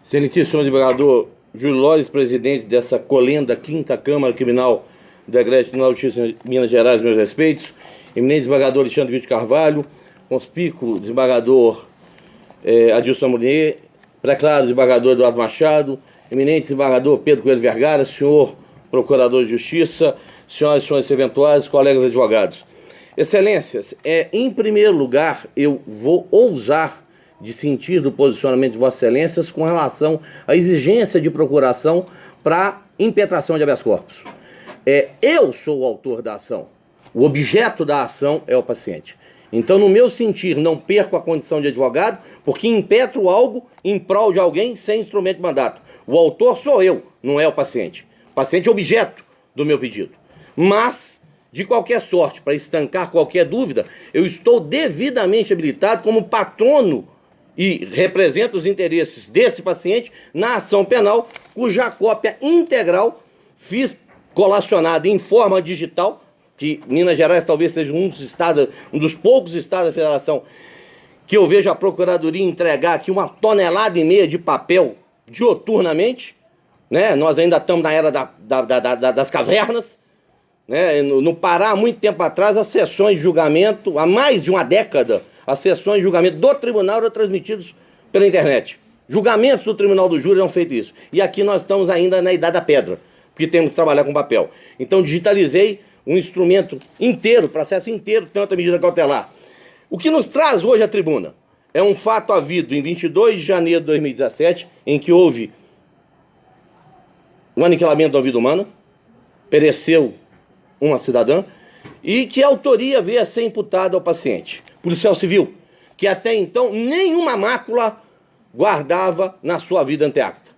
Excelentíssimo desembargador Júlio Lores, presidente dessa colenda quinta Câmara Criminal do Egrégio Tribunal de Justiça de Minas Gerais, meus respeitos, eminente desembargador Alexandre Vítor Carvalho, conspícuo desembargador Adilson Munier, preclaro desembargador Eduardo Machado, eminente desembargador Pedro Coelho Vergara, senhor procurador de Justiça, senhoras e senhores eventuais, colegas advogados. Excelências, em primeiro lugar, eu vou ousar de sentir do posicionamento de Vossas Excelências com relação à exigência de procuração para impetração de habeas corpus. Eu sou o autor da ação, o objeto da ação é o paciente. Então, no meu sentir, não perco a condição de advogado, porque impetro algo em prol de alguém sem instrumento de mandato. O autor sou eu, não é o paciente. O paciente é objeto do meu pedido. Mas, de qualquer sorte, para estancar qualquer dúvida, eu estou devidamente habilitado como patrono e represento os interesses desse paciente na ação penal, cuja cópia integral fiz colacionada em forma digital, que Minas Gerais talvez seja um dos poucos estados da federação que eu vejo a Procuradoria entregar aqui 1,5 toneladas de papel dioturnamente, né? Nós ainda estamos na era das cavernas, né? No Pará, há muito tempo atrás, as sessões de julgamento, há mais de uma década, as sessões de julgamento do tribunal eram transmitidas pela internet. Julgamentos do tribunal do júri eram feitos isso. E aqui nós estamos ainda na idade da pedra, porque temos que trabalhar com papel. Então digitalizei um instrumento inteiro, processo inteiro, tanto a medida cautelar. O que nos traz hoje à tribuna é um fato havido em 22 de janeiro de 2017, em que houve um aniquilamento da vida humana, pereceu uma cidadã, e que a autoria veio a ser imputada ao paciente, policial civil, que até então nenhuma mácula guardava na sua vida anteacta.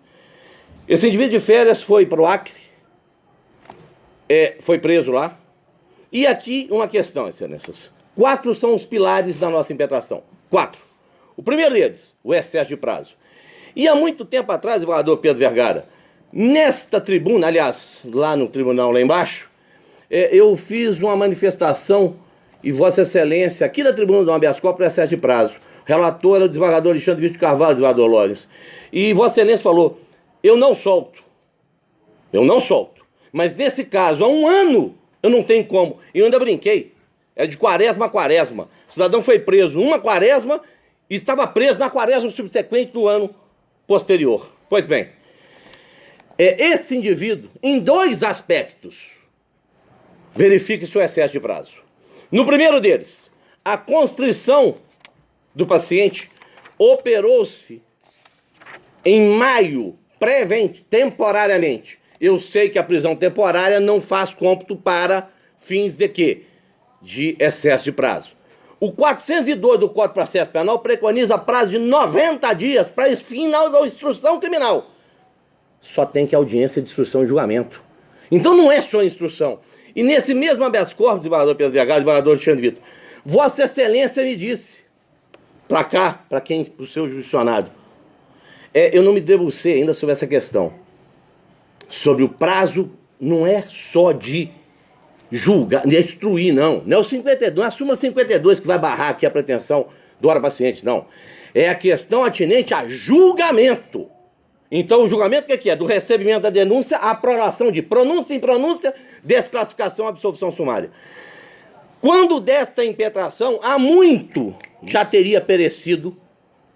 Esse indivíduo de férias foi para o Acre, foi preso lá, e aqui uma questão, excelências. 4 são os pilares da nossa impetração. 4. O primeiro deles, o excesso de prazo. E há muito tempo atrás, desembargador Pedro Vergara, nesta tribuna, aliás, lá no tribunal lá embaixo, eu fiz uma manifestação, e Vossa Excelência, aqui da tribuna do habeas corpus, excesso de prazo. Relator era o desembargador Alexandre Vítor Carvalho, desembargador Lores. E Vossa Excelência falou, eu não solto. Mas nesse caso, há 1 ano, eu não tenho como. E eu ainda brinquei. É de quaresma a quaresma. O cidadão foi preso numa quaresma e estava preso na quaresma subsequente do ano posterior. Pois bem, esse indivíduo, em 2 aspectos, verifique-se o excesso de prazo. No primeiro deles, a constrição do paciente operou-se em maio, temporariamente. Eu sei que a prisão temporária não faz cômputo para fins de quê? De excesso de prazo. O 402 do Código de Processo Penal preconiza prazo de 90 dias para final da instrução criminal. Só tem que audiência de instrução e julgamento. Então não é só instrução. E nesse mesmo habeas corpus, desembargador Pedro Vergara, desembargador Alexandre Vítor, Vossa Excelência me disse, para cá, para o seu jurisdicionado, eu não me debrucei ainda sobre essa questão. Sobre o prazo, não é só de julgar, de instruir, não. Não é o 52, não é a súmula 52 que vai barrar aqui a pretensão do hora paciente, não. É a questão atinente a julgamento. Então, o julgamento o que é? Do recebimento da denúncia à prolação de pronúncia em pronúncia, desclassificação, absolvição sumária. Quando desta impetração, há muito já teria perecido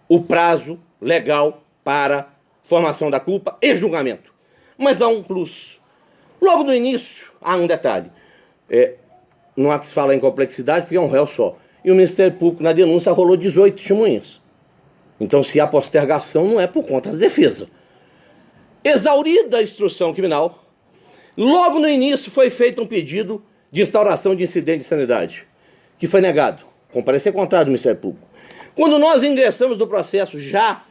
o prazo legal para formação da culpa e julgamento. Mas há um plus. Logo no início, há um detalhe. Não há que se falar em complexidade, porque é um réu só. E o Ministério Público, na denúncia, rolou 18 testemunhas. Então, se há postergação, não é por conta da defesa. Exaurida a instrução criminal, logo no início foi feito um pedido de instauração de incidente de insanidade, que foi negado, com parecer contrário do Ministério Público. Quando nós ingressamos no processo já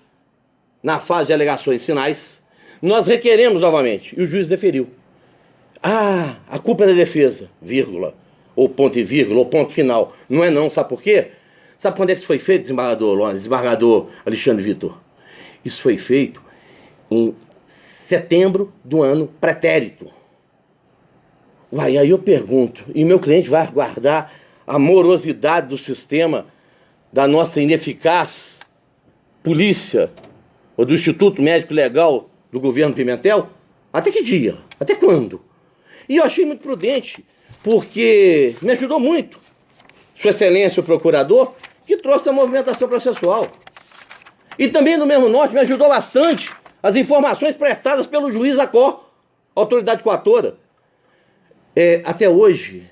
na fase de alegações finais, nós requeremos novamente, e o juiz deferiu. A culpa é da defesa, vírgula, ou ponto e vírgula, ou ponto final. Não é não, sabe por quê? Sabe quando é que isso foi feito, desembargador Lores, desembargador Alexandre Vítor? Isso foi feito em setembro do ano pretérito. Aí eu pergunto, e meu cliente vai guardar a morosidade do sistema, da nossa ineficaz polícia ou do Instituto Médico Legal do governo Pimentel? Até que dia? Até quando? E eu achei muito prudente, porque me ajudou muito Sua Excelência o Procurador, que trouxe a movimentação processual. E também no mesmo norte me ajudou bastante as informações prestadas pelo juiz Acó, autoridade coatora. Até hoje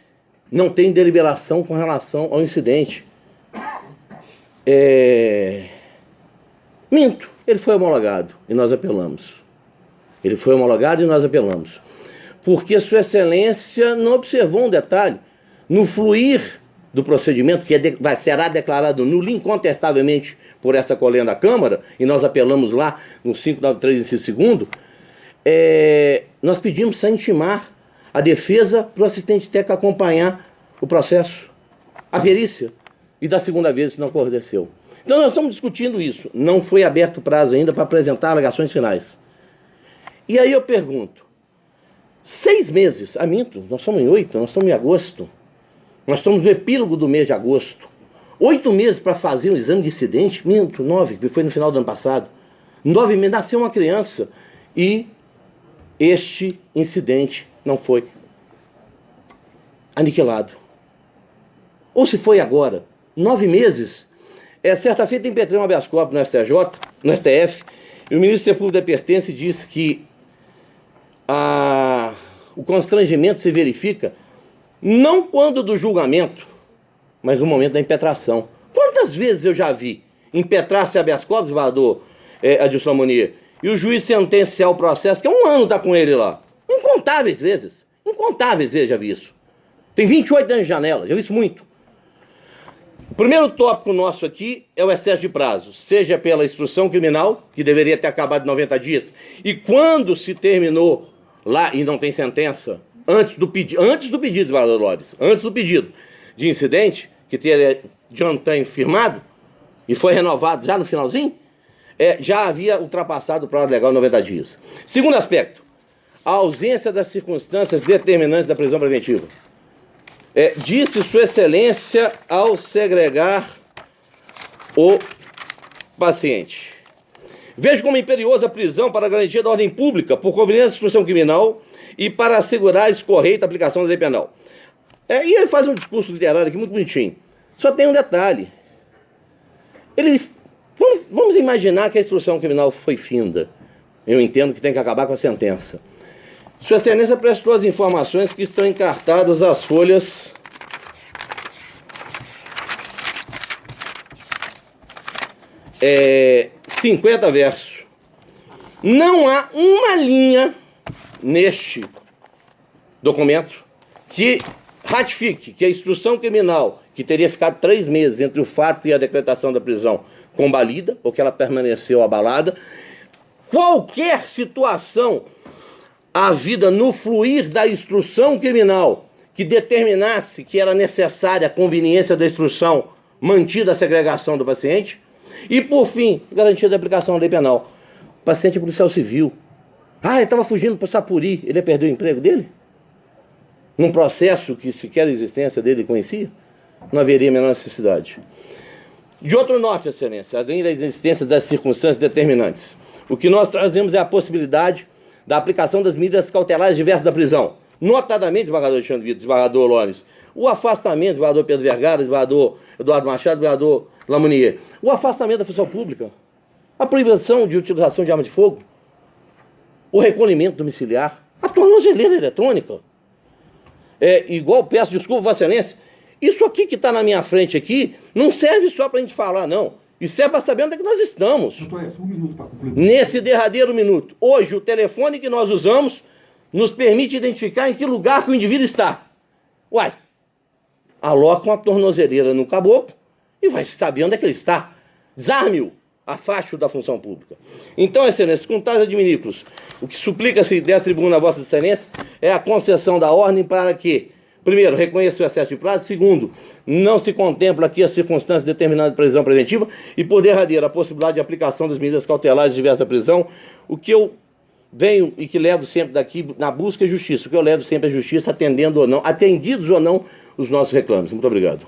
não tem deliberação com relação ao incidente. Minto, ele foi homologado e nós apelamos. Ele foi homologado e nós apelamos. Porque Sua Excelência não observou um detalhe. No fluir do procedimento, que será declarado nulo incontestavelmente por essa coleia da Câmara, e nós apelamos lá no 593, inciso 2º, nós pedimos a intimar a defesa para o assistente técnico acompanhar o processo, a perícia, e da segunda vez isso não aconteceu. Então nós estamos discutindo isso. Não foi aberto prazo ainda para apresentar alegações finais. E aí eu pergunto, 6 meses, minto, nós estamos em 8, nós estamos em agosto, nós estamos no epílogo do mês de agosto, 8 meses para fazer um exame de incidente, minto, 9, que foi no final do ano passado, 9 meses, nasceu uma criança e este incidente não foi aniquilado. Ou se foi agora, 9 meses, certa feita impetrei um habeas corpus no STJ, no STF, e o ministro da Pública da Pertence disse que o constrangimento se verifica não quando do julgamento, mas no momento da impetração. Quantas vezes eu já vi impetrar-se habeas corpus, desembargador Adilson Lamonier, e o juiz sentenciar o processo, que há 1 ano está com ele lá? Incontáveis vezes já vi isso. Tem 28 anos de janela, já vi isso muito. O primeiro tópico nosso aqui é o excesso de prazo, seja pela instrução criminal, que deveria ter acabado em 90 dias, e quando se terminou lá e não tem sentença, antes do pedido, desembargador Lores, antes do pedido de incidente, que teria de firmado, e foi renovado já no finalzinho, já havia ultrapassado o prazo legal de 90 dias. Segundo aspecto, a ausência das circunstâncias determinantes da prisão preventiva. Disse Sua Excelência ao segregar o paciente: vejo como imperiosa a prisão para a garantia da ordem pública por conveniência da instrução criminal e para assegurar a correta aplicação da lei penal. E ele faz um discurso literário aqui muito bonitinho. Só tem um detalhe. Vamos imaginar que a instrução criminal foi finda. Eu entendo que tem que acabar com a sentença. Sua Excelência prestou as informações que estão encartadas às folhas 50 versos. Não há uma linha neste documento que ratifique que a instrução criminal, que teria ficado 3 meses entre o fato e a decretação da prisão, combalida, ou que ela permaneceu abalada, qualquer situação havida no fluir da instrução criminal que determinasse que era necessária a conveniência da instrução, mantida a segregação do paciente, e, por fim, garantia da aplicação da lei penal. O paciente é policial civil. Ele estava fugindo para o Sapuri, ele ia perder o emprego dele? Num processo que sequer a existência dele conhecia? Não haveria a menor necessidade. De outro norte, Excelência, além da existência das circunstâncias determinantes, o que nós trazemos é a possibilidade da aplicação das medidas cautelares diversas da prisão, notadamente, desembargador Alexandre Vitor, desembargador Lores, o afastamento do desembargador Pedro Vergara, desembargador Eduardo Machado, desembargador Lamonier, o afastamento da função pública, a proibição de utilização de arma de fogo, o recolhimento domiciliar, a tornozeleira eletrônica. Igual peço desculpa, Vossa Excelência, isso aqui que está na minha frente aqui não serve só para a gente falar, não. Isso é para saber onde é que nós estamos. Doutor, só 1 minuto para concluir. Nesse derradeiro minuto. Hoje, o telefone que nós usamos nos permite identificar em que lugar que o indivíduo está. Aloca uma tornozeleira no caboclo e vai saber onde é que ele está. Desarme-o, afaste-o da função pública. Então, Excelência, com tais adminículos, o que suplica-se dessa tribuna a Vossa Excelência é a concessão da ordem para que, primeiro, reconheça o excesso de prazo. Segundo, não se contempla aqui as circunstâncias determinadas de prisão preventiva. E, por derradeiro, a possibilidade de aplicação das medidas cautelares diversas da prisão. O que eu venho e que levo sempre daqui na busca de justiça. O que eu levo sempre é justiça, atendidos ou não os nossos reclames. Muito obrigado.